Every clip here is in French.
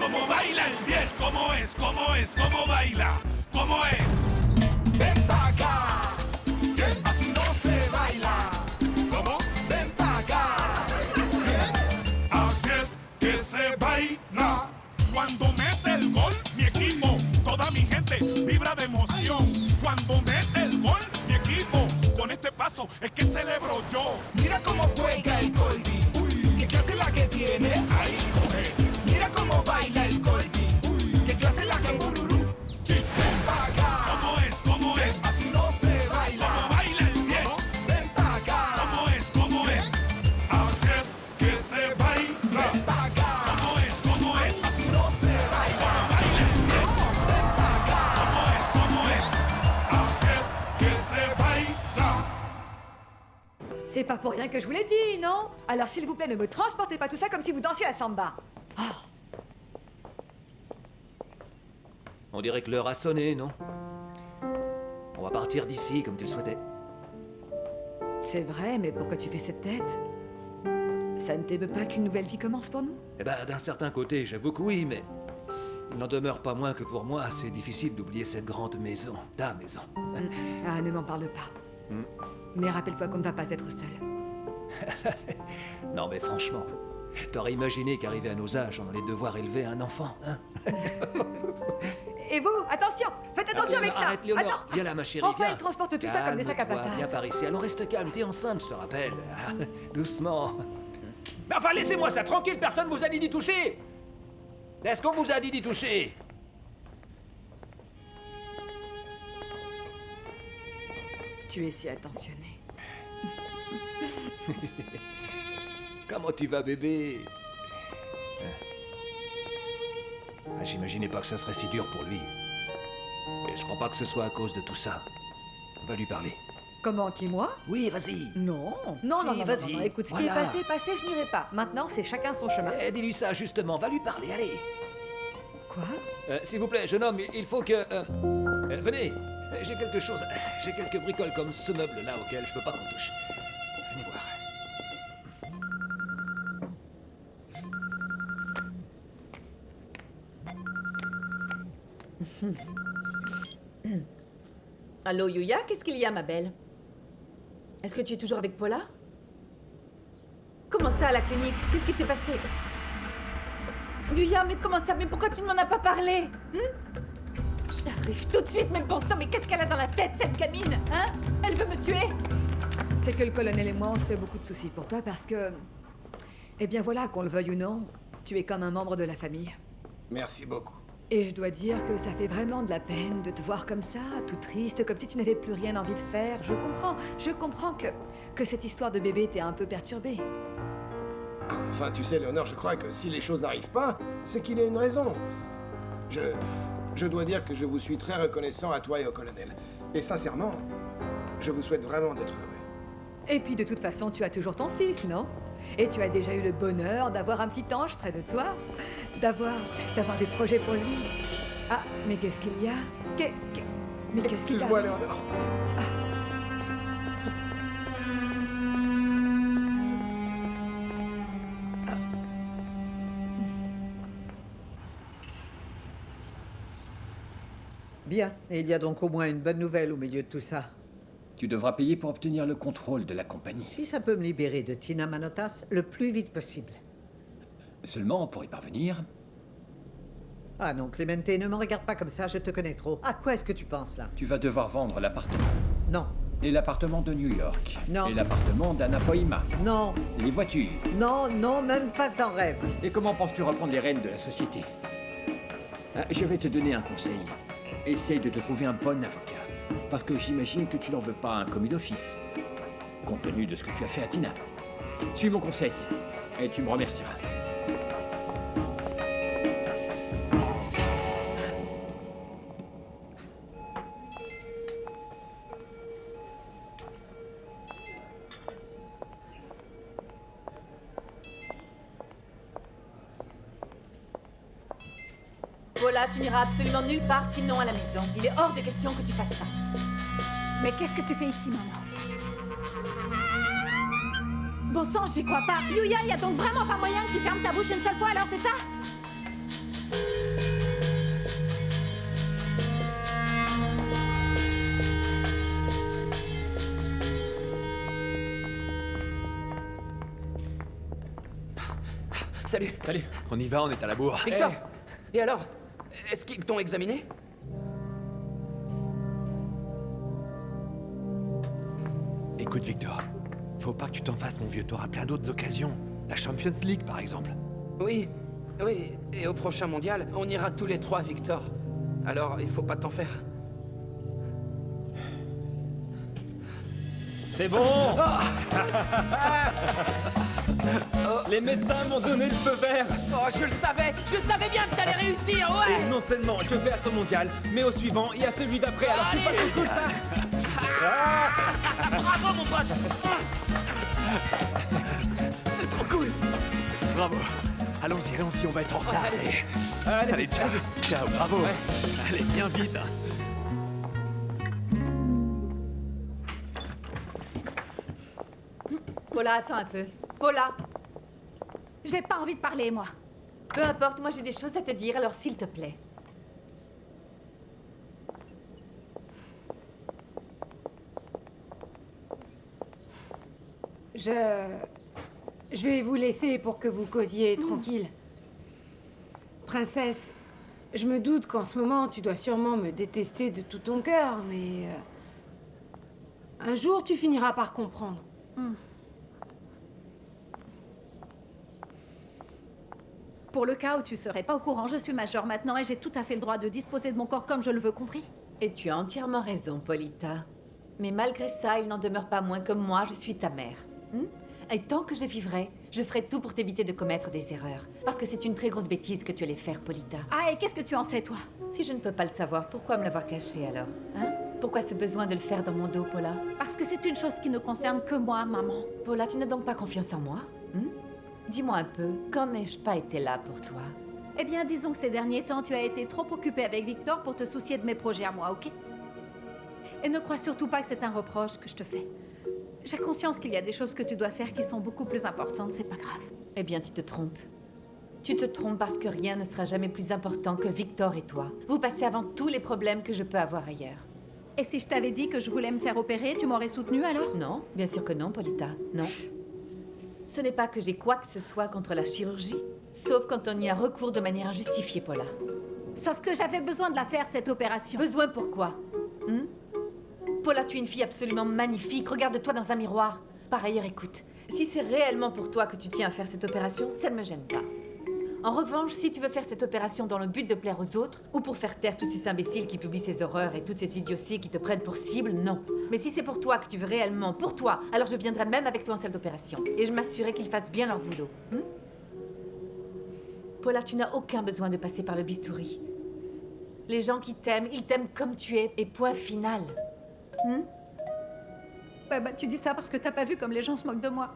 cómo baila el 10. ¿Cómo es? ¿Cómo es? ¿Cómo baila? ¿Cómo es? Ven pa' acá, que así no se baila. ¿Cómo? Ven pa' acá. Bien. Así es que se baila. Cuando mete el gol, mi equipo, toda mi gente vibra de emoción. Cuando mete el gol, mi equipo, con este paso es que celebro yo. Mira cómo juega el Colby. Uy, qué clase la que tiene. Ahí coge. Mira cómo baila el Colby. Uy, qué clase la que bururú. Ven pa' acá. ¿Cómo es? ¿Cómo es? Así no se baila. ¿Cómo baila el 10? Ven pa' acá. ¿Cómo es? ¿Cómo es? Así es que se baila. Ven pa' acá. ¿Cómo es? ¿Cómo es? Así no se baila. Baila el 10. Ven pa' acá. ¿Cómo es? ¿Cómo es? Así es que se baila. C'est pas pour rien que je vous l'ai dit, non? Alors s'il vous plaît, ne me transportez pas tout ça comme si vous dansiez la samba. On dirait que l'heure a sonné, non? On va partir d'ici, comme tu le souhaitais. C'est vrai, mais pourquoi tu fais cette tête? Ça ne t'émeut pas qu'une nouvelle vie commence pour nous? Eh ben, d'un certain côté, j'avoue que oui, mais... Il n'en demeure pas moins que pour moi, c'est difficile d'oublier cette grande maison, ta maison. Ah, ne m'en parle pas. Mais rappelle-toi qu'on ne va pas être seul. Non mais franchement, t'aurais imaginé qu'arrivé à nos âges, on allait devoir élever un enfant, hein? Et vous, attention! Faites attention avec ça! Arrête, Léonore, Attends. viens là, ma chérie, Enfin, viens. il transporte tout ça comme des sacs à Calme-toi, patates. viens par ici, allons, reste calme, t'es enceinte, je te rappelle. Ah, doucement. Mais enfin, laissez-moi ça tranquille, personne vous a dit d'y toucher! Est-ce qu'on vous a dit d'y toucher? Tu es si attentionné. Comment tu vas, bébé? Ah, j'imaginais pas que ça serait si dur pour lui. Et je crois pas que ce soit à cause de tout ça. Va lui parler. Comment, qui, moi? Oui, vas-y. Non. Non, Si, non, non, vas-y. non, non. Écoute, ce qui est Voilà. passé, je n'irai pas. Maintenant, c'est chacun son chemin. Eh, dis-lui ça, justement. Va lui parler, allez. Quoi? S'il vous plaît, jeune homme, il faut que... venez. J'ai quelque chose. J'ai quelques bricoles comme ce meuble-là auquel je peux pas qu'on touche. Venez voir. Allô, Yuya, qu'est-ce qu'il y a, ma belle? Est-ce que tu es toujours avec Paula? Comment ça, à la clinique? Qu'est-ce qui s'est passé? Yuya, mais comment ça? Mais pourquoi tu ne m'en as pas parlé? J'arrive tout de suite, mais bon sang, mais qu'est-ce qu'elle a dans la tête, cette gamine? Hein? Elle veut me tuer? C'est que le colonel et moi, on se fait beaucoup de soucis pour toi parce que... Eh bien voilà, qu'on le veuille ou non, tu es comme un membre de la famille. Merci beaucoup. Et je dois dire que ça fait vraiment de la peine de te voir comme ça, tout triste, comme si tu n'avais plus rien envie de faire. Je comprends que cette histoire de bébé t'ait un peu perturbée. Enfin, tu sais, Léonore, je crois que si les choses n'arrivent pas, c'est qu'il y a une raison. Je dois dire que je vous suis très reconnaissant à toi et au colonel. Et sincèrement, je vous souhaite vraiment d'être heureux. Et puis de toute façon, tu as toujours ton fils, non? Et tu as déjà eu le bonheur d'avoir un petit ange près de toi, d'avoir des projets pour lui. Ah, mais qu'est-ce qu'il y a? Mais qu'est-ce qu'il y a? Excuse-moi, Léonore. Bien, et il y a donc au moins une bonne nouvelle au milieu de tout ça. Tu devras payer pour obtenir le contrôle de la compagnie. Si ça peut me libérer de Tina Manotas le plus vite possible. Seulement, pour y parvenir, Ah non, Clemente, ne me regarde pas comme ça, je te connais trop. À quoi est-ce que tu penses là? tu vas devoir vendre l'appartement. Non, Et l'appartement de New York. Non. Et l'appartement d'Anapoima. non, Les voitures. non, non, même pas en rêve. Et comment penses-tu reprendre les rênes de la société? Je vais te donner un conseil. Essaye de te trouver un bon avocat. Parce que j'imagine que tu n'en veux pas un commis d'office. Compte tenu de ce que tu as fait à Tina. Suis mon conseil. Et tu me remercieras. Paula, tu n'iras absolument nulle part sinon à la maison. Il est hors de question que tu fasses ça. Mais qu'est-ce que tu fais ici, maman? Bon sang, j'y crois pas. Yuya, y a donc vraiment pas moyen que tu fermes ta bouche une seule fois, alors c'est ça? salut. Salut, on y va, on est à la bourre. Victor. Et alors? Est-ce qu'ils t'ont examiné? Écoute, Victor, faut pas que tu t'en fasses, mon vieux. T'auras plein d'autres occasions. La Champions League, par exemple. Oui, oui. Et au prochain mondial, on ira tous les 3, Victor. Alors, il faut pas t'en faire. C'est bon. Les médecins m'ont donné le feu vert. Oh, je savais bien que t'allais réussir, ouais. Et non seulement je vais à ce mondial, mais au suivant, il y a celui d'après. Alors c'est pas trop cool, ça. Bravo, mon pote. C'est trop cool. Bravo. Allons-y, on va être en retard. Allez, ciao, bravo. Allez, viens vite. Paula, attends un peu. Paula, J'ai pas envie de parler, moi. peu importe, moi j'ai des choses à te dire, alors s'il te plaît. Je vais vous laisser pour que vous causiez tranquille. Princesse, je me doute qu'en ce moment, tu dois sûrement me détester de tout ton cœur, mais... un jour, tu finiras par comprendre. Pour le cas où tu serais pas au courant, je suis majeure maintenant et j'ai tout à fait le droit de disposer de mon corps comme je le veux, compris? Et tu as entièrement raison, Polita. Mais malgré ça, il n'en demeure pas moins que moi, je suis ta mère. Et tant que je vivrai, je ferai tout pour t'éviter de commettre des erreurs. Parce que c'est une très grosse bêtise que tu allais faire, Polita. Ah, et qu'est-ce que tu en sais, toi? Si je ne peux pas le savoir, pourquoi me l'avoir caché alors? Hein? Pourquoi ce besoin de le faire dans mon dos, Paula? Parce que c'est une chose qui ne concerne que moi, maman. Paula, tu n'as donc pas confiance en moi? Dis-moi un peu, quand n'ai-je pas été là pour toi? Eh bien, disons que ces derniers temps, tu as été trop occupée avec Victor pour te soucier de mes projets à moi, ok? Et ne crois surtout pas que c'est un reproche que je te fais. J'ai conscience qu'il y a des choses que tu dois faire qui sont beaucoup plus importantes, c'est pas grave. Eh bien, tu te trompes. Tu te trompes parce que rien ne sera jamais plus important que Victor et toi. Vous passez avant tous les problèmes que je peux avoir ailleurs. Et si je t'avais dit que je voulais me faire opérer, tu m'aurais soutenue alors? Non, bien sûr que non, Polita, non. Ce n'est pas que j'ai quoi que ce soit contre la chirurgie, sauf quand on y a recours de manière injustifiée, Paula. Sauf que j'avais besoin de la faire, cette opération. Besoin pourquoi? Paula, tu es une fille absolument magnifique. Regarde-toi dans un miroir. Par ailleurs, écoute, si c'est réellement pour toi que tu tiens à faire cette opération, ça ne me gêne pas. En revanche, si tu veux faire cette opération dans le but de plaire aux autres, ou pour faire taire tous ces imbéciles qui publient ces horreurs et toutes ces idioties qui te prennent pour cible, non. Mais si c'est pour toi que tu veux réellement, pour toi, alors je viendrai même avec toi en salle d'opération. Et je m'assurerai qu'ils fassent bien leur boulot. Paula, tu n'as aucun besoin de passer par le bistouri. Les gens qui t'aiment, ils t'aiment comme tu es, et point final. Ouais, bah tu dis ça parce que t'as pas vu comme les gens se moquent de moi.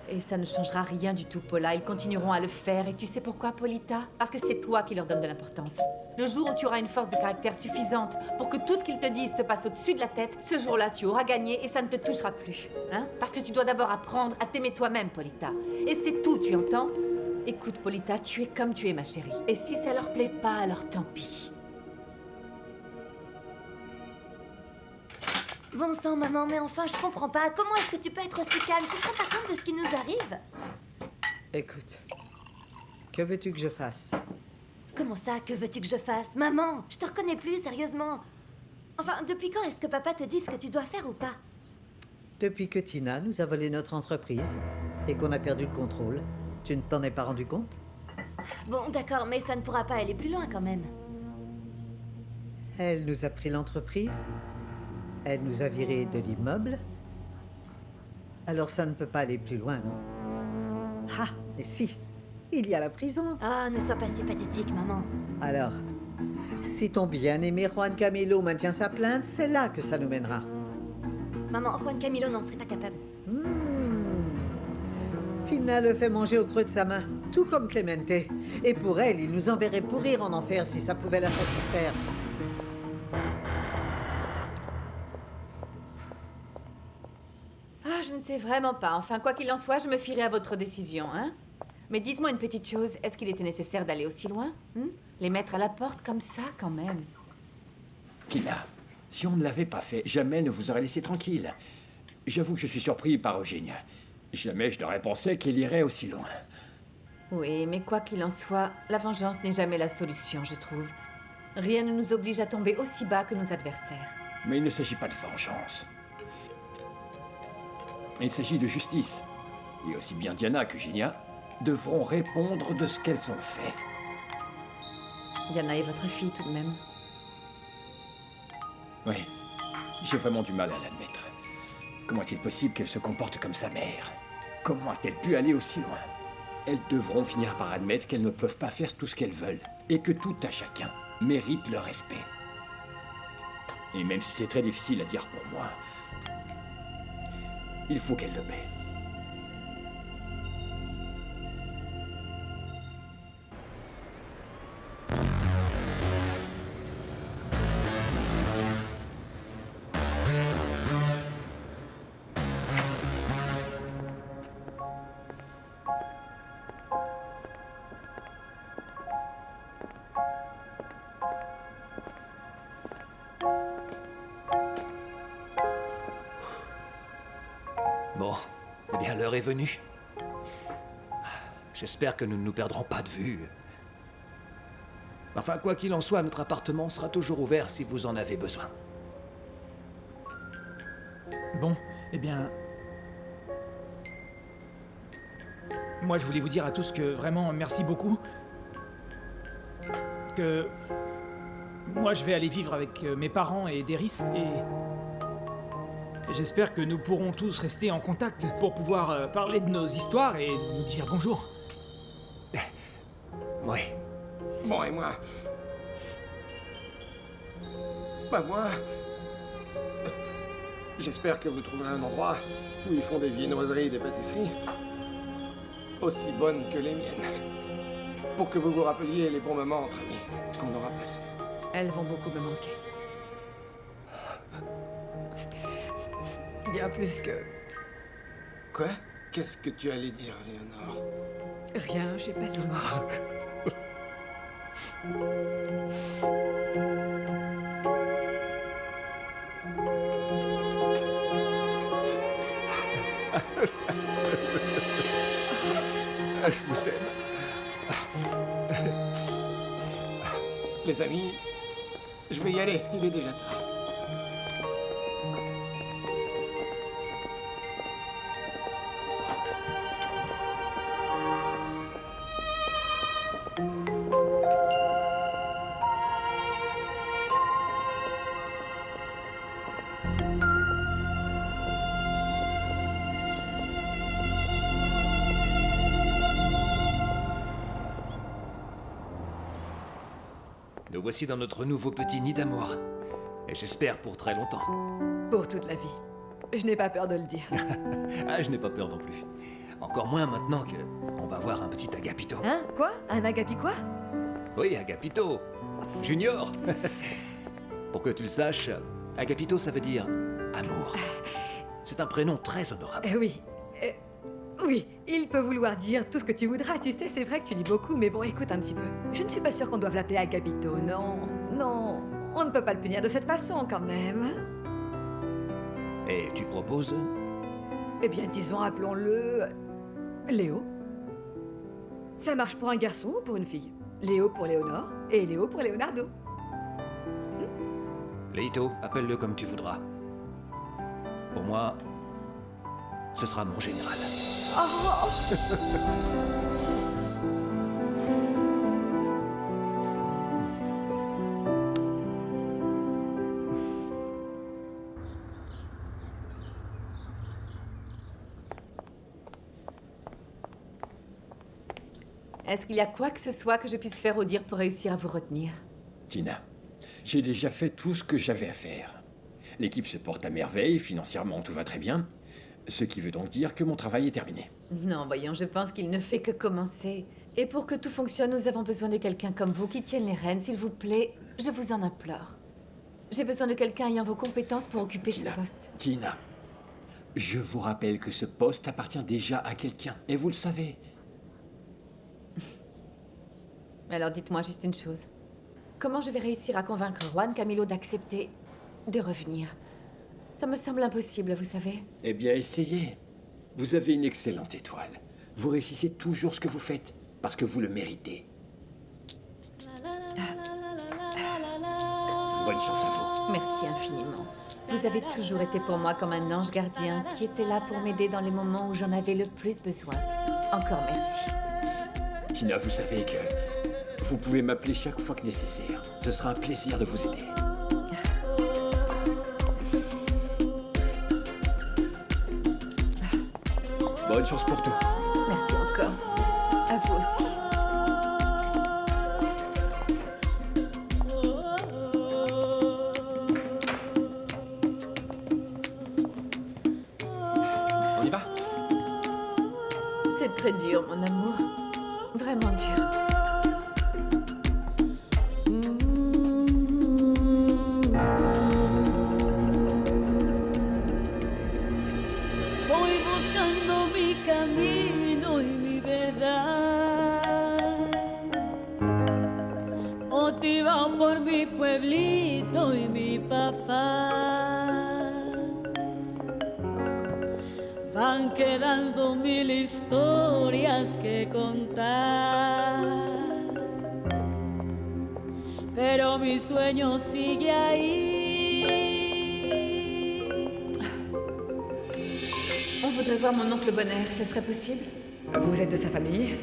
Et ça ne changera rien du tout, Paula. Ils continueront à le faire. Et tu sais pourquoi, Polita? Parce que c'est toi qui leur donne de l'importance. Le jour où tu auras une force de caractère suffisante pour que tout ce qu'ils te disent te passe au-dessus de la tête, ce jour-là, tu auras gagné et ça ne te touchera plus. Parce que tu dois d'abord apprendre à t'aimer toi-même, Polita. Et c'est tout, tu entends? Écoute, Polita, tu es comme tu es, ma chérie. Et si ça leur plaît pas, alors tant pis. Bon sang, maman, mais enfin, je comprends pas. Comment est-ce que tu peux être aussi calme? Tu te rends pas compte de ce qui nous arrive? Écoute, que veux-tu que je fasse? Comment ça, que veux-tu que je fasse? Maman, je te reconnais plus, sérieusement. Enfin, depuis quand est-ce que papa te dit ce que tu dois faire ou pas? Depuis que Tina nous a volé notre entreprise et qu'on a perdu le contrôle, tu ne t'en es pas rendu compte? Bon, d'accord, mais ça ne pourra pas aller plus loin quand même. Elle nous a pris l'entreprise. Elle nous a virés de l'immeuble. Alors ça ne peut pas aller plus loin, non? Ah, mais si, il y a la prison. Ah, ne sois pas si pathétique, maman. Alors, si ton bien-aimé Juan Camilo maintient sa plainte, c'est là que ça nous mènera. Maman, Juan Camilo n'en serait pas capable. Tina le fait manger au creux de sa main, tout comme Clemente. Et pour elle, il nous enverrait pourrir en enfer si ça pouvait la satisfaire. Ah, je ne sais vraiment pas. Enfin, quoi qu'il en soit, je me fierai à votre décision, Mais dites-moi une petite chose. Est-ce qu'il était nécessaire d'aller aussi loin? Les mettre à la porte comme ça, quand même? Tina, si on ne l'avait pas fait, jamais ne vous aurait laissé tranquille. J'avoue que je suis surpris par Eugénia. Jamais je n'aurais pensé qu'il irait aussi loin. Oui, mais quoi qu'il en soit, la vengeance n'est jamais la solution, je trouve. Rien ne nous oblige à tomber aussi bas que nos adversaires. Mais il ne s'agit pas de vengeance. Il s'agit de justice. Et aussi bien Diana que Ginia devront répondre de ce qu'elles ont fait. Diana est votre fille tout de même. Oui, j'ai vraiment du mal à l'admettre. Comment est-il possible qu'elle se comporte comme sa mère? Comment a-t-elle pu aller aussi loin? Elles devront finir par admettre qu'elles ne peuvent pas faire tout ce qu'elles veulent, et que tout à chacun mérite le respect. Et même si c'est très difficile à dire pour moi, il faut qu'elles le paient. Bon, eh bien l'heure est venue. J'espère que nous ne nous perdrons pas de vue. Enfin, quoi qu'il en soit, notre appartement sera toujours ouvert si vous en avez besoin. Bon, eh bien... Moi, je voulais vous dire à tous que vraiment, merci beaucoup. Que... Moi, je vais aller vivre avec mes parents et Deris, et j'espère que nous pourrons tous rester en contact pour pouvoir parler de nos histoires et nous dire bonjour. Oui. Bon, et moi? Bah moi... J'espère que vous trouverez un endroit où ils font des viennoiseries et des pâtisseries aussi bonnes que les miennes. Pour que vous vous rappeliez les bons moments entre amis qu'on aura passés. Elles vont beaucoup me manquer. Bien plus que... Quoi? Qu'est-ce que tu allais dire, Léonore? Rien, j'ai pas dit mot. Je vous aime. Les amis, je vais y aller, il est déjà tard. Nous voici dans notre nouveau petit nid d'amour. Et j'espère pour très longtemps. Pour toute la vie. Je n'ai pas peur de le dire. Ah, je n'ai pas peur non plus. Encore moins maintenant que on va voir un petit Agapito. Hein? Quoi? Un agapi quoi? Oui, Agapito. Junior. Pour que tu le saches, Agapito, ça veut dire amour. C'est un prénom très honorable. Oui. Oui, il peut vouloir dire tout ce que tu voudras. Tu sais, c'est vrai que tu lis beaucoup, mais bon, écoute un petit peu. Je ne suis pas sûre qu'on doive l'appeler Agapito, non. Non, on ne peut pas le punir de cette façon, quand même. Et tu proposes? Eh bien, disons, appelons-le... Léo. Ça marche pour un garçon ou pour une fille? Léo pour Léonore et Léo pour Leonardo. Leito, appelle-le comme tu voudras. Pour moi, ce sera mon général. Oh. Est-ce qu'il y a quoi que ce soit que je puisse faire ou dire pour réussir à vous retenir? Tina, j'ai déjà fait tout ce que j'avais à faire. L'équipe se porte à merveille, financièrement tout va très bien. Ce qui veut donc dire que mon travail est terminé. Non, voyons, je pense qu'il ne fait que commencer. Et pour que tout fonctionne, nous avons besoin de quelqu'un comme vous qui tienne les rênes, s'il vous plaît. Je vous en implore. J'ai besoin de quelqu'un ayant vos compétences pour occuper ce poste. Tina, je vous rappelle que ce poste appartient déjà à quelqu'un, et vous le savez. Alors dites-moi juste une chose. Comment je vais réussir à convaincre Juan Camilo d'accepter de revenir? Ça me semble impossible, vous savez. Eh bien, essayez. Vous avez une excellente étoile. Vous réussissez toujours ce que vous faites, parce que vous le méritez. Bonne chance à vous. Merci infiniment. Vous avez toujours été pour moi comme un ange gardien qui était là pour m'aider dans les moments où j'en avais le plus besoin. Encore merci. Tina, vous savez que vous pouvez m'appeler chaque fois que nécessaire. Ce sera un plaisir de vous aider. Bonne chance pour tout. Merci encore. À vous aussi. On y va? C'est très dur, mon amour. Vraiment dur. Voy buscando mi camino y mi verdad, motivado por mi pueblito y mi papá. Van quedando mil historias que contar, pero mi sueño sigue ahí. On voudrait voir mon oncle Bonheur, ce serait possible? Vous êtes de sa famille?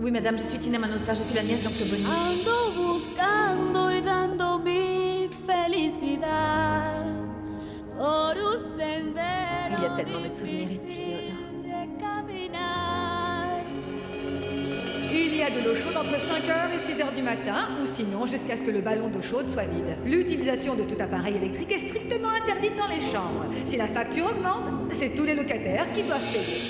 Oui, madame, je suis Tina Manota, je suis la nièce d'oncle Bonheur. Ando buscando y dando mi felicidad por un sendero. Il y a tellement de souvenirs ici, Léonore. Il y a de l'eau chaude entre 5h et 6h du matin, ou sinon jusqu'à ce que le ballon d'eau chaude soit vide. L'utilisation de tout appareil électrique est strictement interdite dans les chambres. Si la facture augmente, c'est tous les locataires qui doivent payer.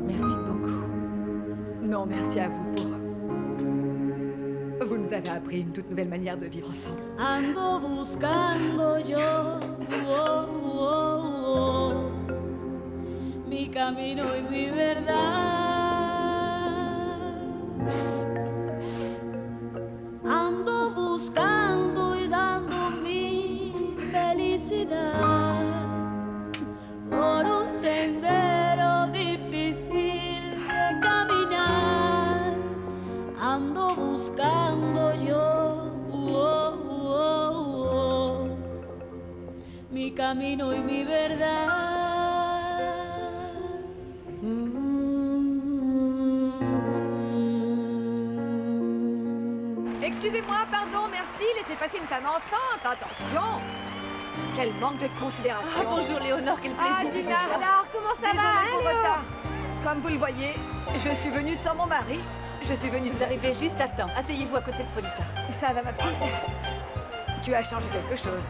Merci beaucoup. Non, merci à vous pour... Vous nous avez appris une toute nouvelle manière de vivre ensemble. Ando buscando yo mi camino y mi verdad. Ando buscando y dando mi felicidad por un sendero difícil de caminar. Ando buscando yo mi camino y mi verdad. Excusez-moi, pardon, merci, laissez passer une femme enceinte, attention! Quel manque de considération! Ah, bonjour Léonore, quel plaisir de vous Dina, voir. alors, comment ça Désolée va? pour le Allô? retard. Comme vous le voyez, je suis venue sans mon mari. Je suis venue Vous arrivez juste à temps. Asseyez-vous à côté de Polita. Ça va, ma petite? Tu as changé quelque chose.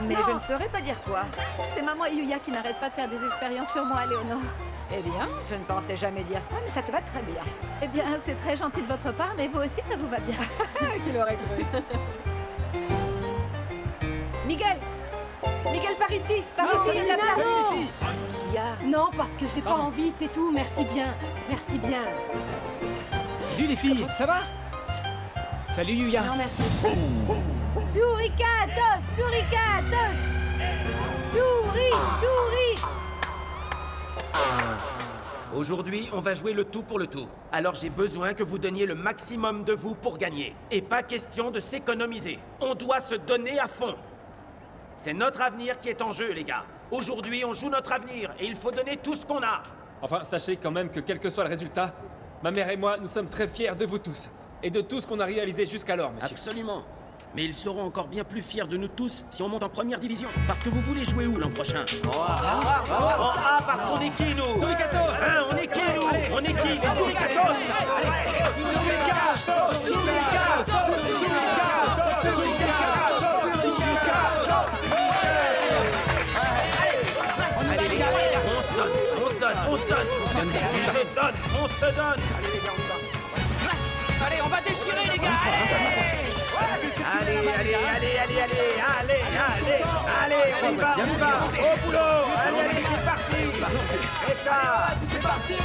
Mais Non. je ne saurais pas dire quoi. C'est maman Yuya qui n'arrête pas de faire des expériences sur moi, Léonore. Eh bien, je ne pensais jamais dire ça, mais ça te va très bien. Eh bien, c'est très gentil de votre part, mais vous aussi, ça vous va bien. Qui l'aurait cru? Miguel Miguel, par ici. Par ici, il y a de la place. non. Qu'est-ce qu'il y a? Non, parce que j'ai pas Pardon. envie, c'est tout. Merci bien. Merci bien. Salut les filles, ça va? Salut Yuya. Non, merci. Suricatos, suricatos. Souris. Aujourd'hui, on va jouer le tout pour le tout. Alors j'ai besoin que vous donniez le maximum de vous pour gagner. Et pas question de s'économiser. On doit se donner à fond. C'est notre avenir qui est en jeu, les gars. Aujourd'hui, on joue notre avenir et il faut donner tout ce qu'on a. Enfin, sachez quand même que quel que soit le résultat, ma mère et moi, nous sommes très fiers de vous tous. Et de tout ce qu'on a réalisé jusqu'alors, monsieur. Absolument. Mais ils seront encore bien plus fiers de nous tous si on monte en première division. Parce que vous voulez jouer où l'an prochain? Parce qu'on est qui, nous? Suricatos! On est qui, nous? On est qui? Les Suricatos! Allez, les gars, on se donne. On se donne. Allez, on va déchirer, les gars! Allez, on y va, au boulot! Allez, c'est parti! C'est ça! C'est parti!